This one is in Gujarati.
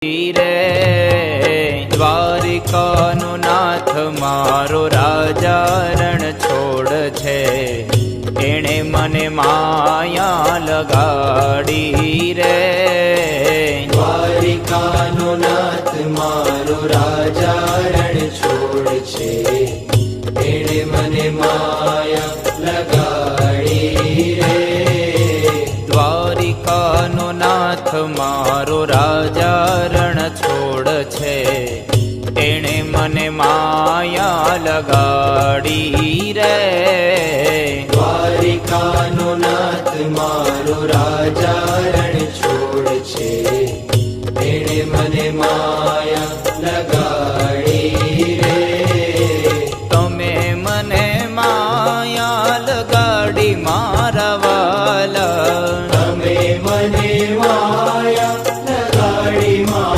રે દ્વારિકાનો નાથ મારો રાજા રણ છોડ છે, એણે મને માયા લગાડી રે. દ્વારિકાનો નાથ મારો રાજા રણ છોડ છે, એણે મને માયા લગાડી રે. દ્વારિકાનો નાથ મારો રાજા રણ છોડ છે, એણે મને માયા લગાડી રે. દ્વારિકાનો નાથ મારો રાજા રણ છોડ છે, એણે મને માયા લગાડી